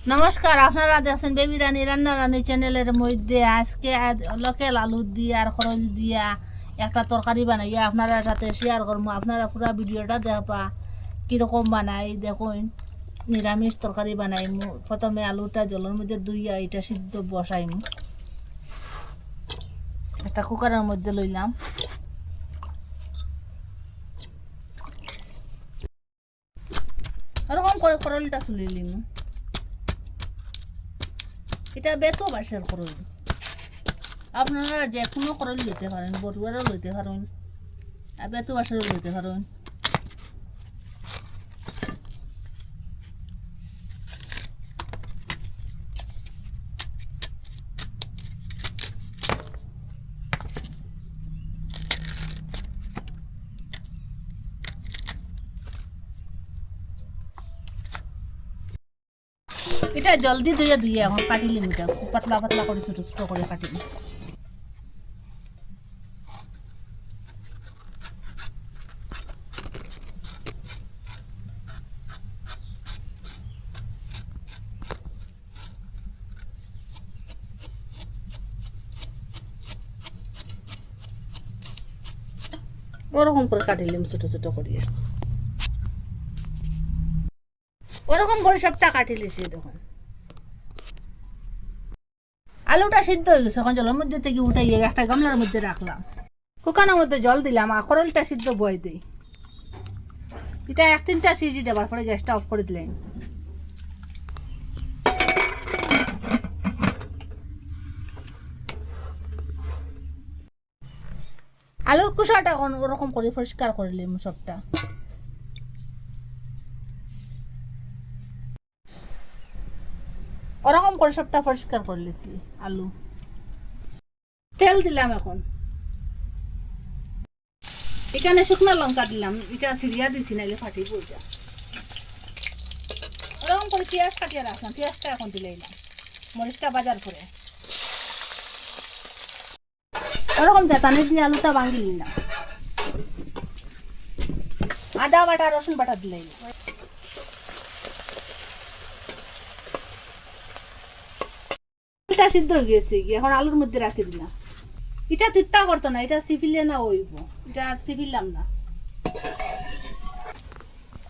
নমস্কার, আপনারা দেখছেন বেবি রানী রান্না রানী চ্যানেলের মধ্যে আজকে লোকেল আলু দিয়ে আর খরচ দিয়া একটা তরকারি বানাইয়া আপনারা সাথে শেয়ার করবো। আপনারা পুরো ভিডিওটা দেখবা কীরকম বানাই দেখুন। নিরামিষ তরকারি বানাইমু। প্রথমে আলুটা জলের মধ্যে ধুইয়া এটা সিদ্ধ বসাইমু। একটা কুকারের মধ্যে লইলাম, ওরকম করে করলটা তুলে নিমু। এটা বেতো বাসার করল, আপনারা যে কোনো করল লইতে পারেন, বড়ুয়ারও লইতে পারেন আর বেতো বাসারও লইতে পারেন। এটা জলদি ধুয়ে ধুয়ে এখন কাটিলিম। এটা খুব পাতলা পাতলা করে ছোটো ছোটো করে কাটিলিম। ওরকম করে কাটিলিম ছোটো ছোটো করিয়া, ওরকম করে সবটা কাটি লিছি। দেখুন আলুটা সিদ্ধ হয়ে গেছে। এখন জলের মধ্যে থেকে উঠাইয়ে একটা গামলার মধ্যে রাখলাম, কুকানোর মধ্যে জল দিলাম আর করলটা সিদ্ধ বয়ে দিই। এটা 1-3টা সিটি দেওয়ার পরে গ্যাসটা অফ করে দিলেন। আলুর কুসাটা এখন ওরকম করে পরিষ্কার করে নিলাম সবটা। ওরকম করে সবটা পরিষ্কার করে নিয়েছি আলু। তেল দিলাম এখন, এখানে শুকনো লঙ্কা দিলাম। এটা সিরিয়া দিছি নাইলে ফাটি পড়ে। ওরকম করে পেঁয়াজ কাটিয়ে রাখলাম, পেঁয়াজটা এখন দিলাম, মরিচটা বাজার করে ওরকম তেতানে দিয়ে আলুটা ভাঙি নিলাম। আদা বাটা রসুন বাটা দিলাম। সিদ্ধ হয়ে গেছে, এখন আলুর মধ্যে রাখি দিলাম। এটা তিত্তা করতো না, এটা সিফিলে না হইব, এটা আর সিফিলাম না।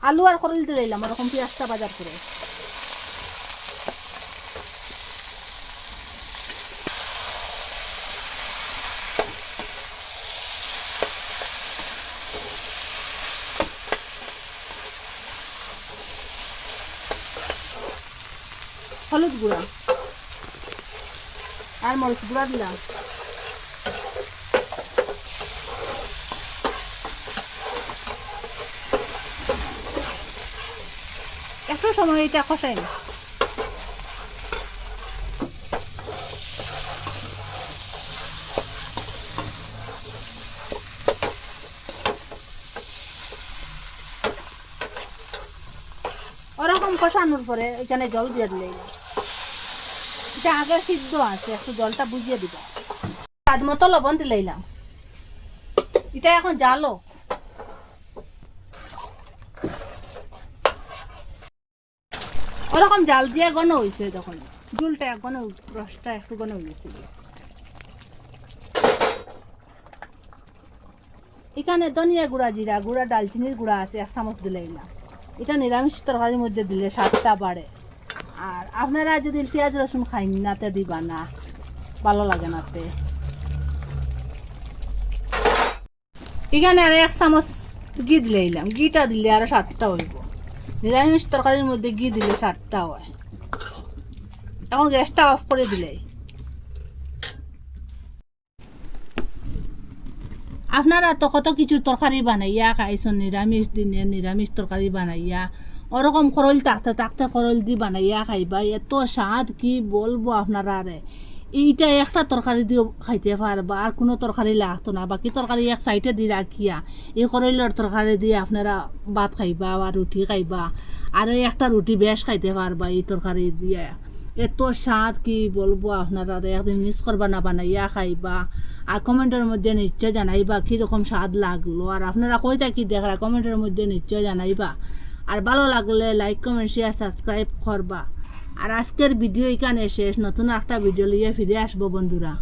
আলু আর করল দিলাম ওরকম পেঁয়াজটা বাজার করে। হলুদ গুঁড়া আর মরিচ গুঁড়া দিলাম। একটু সময় এটা কষাই না। ওরকম কষানোর পরে এখানে জল দিয়ে দিলে, এটা আগে সিদ্ধ আছে, একটু জলটা বুঝিয়ে দিব। স্বাদ মতো লবণ দিলাম। এটা এখন জালো। ওরকম জাল দিয়ে ঘন হয়েছে, তখন ঝুলটা ঘন, রসটা একটু ঘন হয়ে গেছে। এখানে ধনিয়া গুঁড়া, জিরা গুঁড়া, ডালচিনির গুঁড়া আছে 1 চামচ দিলাম। এটা নিরামিষ তরকারির মধ্যে দিলে স্বাদটা বাড়ে। আর আপনারা যদি পেঁয়াজ রসুন খাই নাতে দিবা না, ভালো লাগে নাতে। এখানে আর 1 চামচ ঘি দিলাম। ঘিটা দিলে আরো স্বাদটা হইব। নিরামিষ তরকারির মধ্যে ঘি দিলে স্বাদটা হয়। এখন গ্যাসটা অফ করে দিলে। আপনারা তো কত কিছু তরকারি বানাইয়া খাইছেন, নিরামিষ দিনে নিরামিষ তরকারি বানাইয়া ওরকম করল থাকতে থাকতে করল দি বানাইয়া খাইবা। এত স্বাদ কি বলবো আপনারা। আরে এইটা একটা তরকারি দিয়েও খাইতে পারবা, আর কোনো তরকারি লাগতো না। বাকি তরকারি এক সাইডে দিয়ে রাখিয়া এই করলের তরকারি দিয়ে আপনারা ভাত খাইবা বা রুটি খাইবা, আর একটা রুটি বেশ খাইতে পারবা এই তরকারি দিয়ে। এত স্বাদ কি বলবো আপনারা। একদিন মিস করবা না, বানাইয়া খাইবা। আর কমেন্টের মধ্যে নিশ্চয় জানাইবা কীরকম স্বাদ লাগলো। আর আপনারা কইটা কি দেখরা কমেন্টের মধ্যে নিশ্চয় জানাইবা। আর ভালো লাগলে লাইক কমেন্ট শেয়ার সাবস্ক্রাইব করবা। আর আজকের ভিডিও এখানে শেষ, নতুন একটা ভিডিও লিয়ে ফিরে আসবো বন্ধুরা।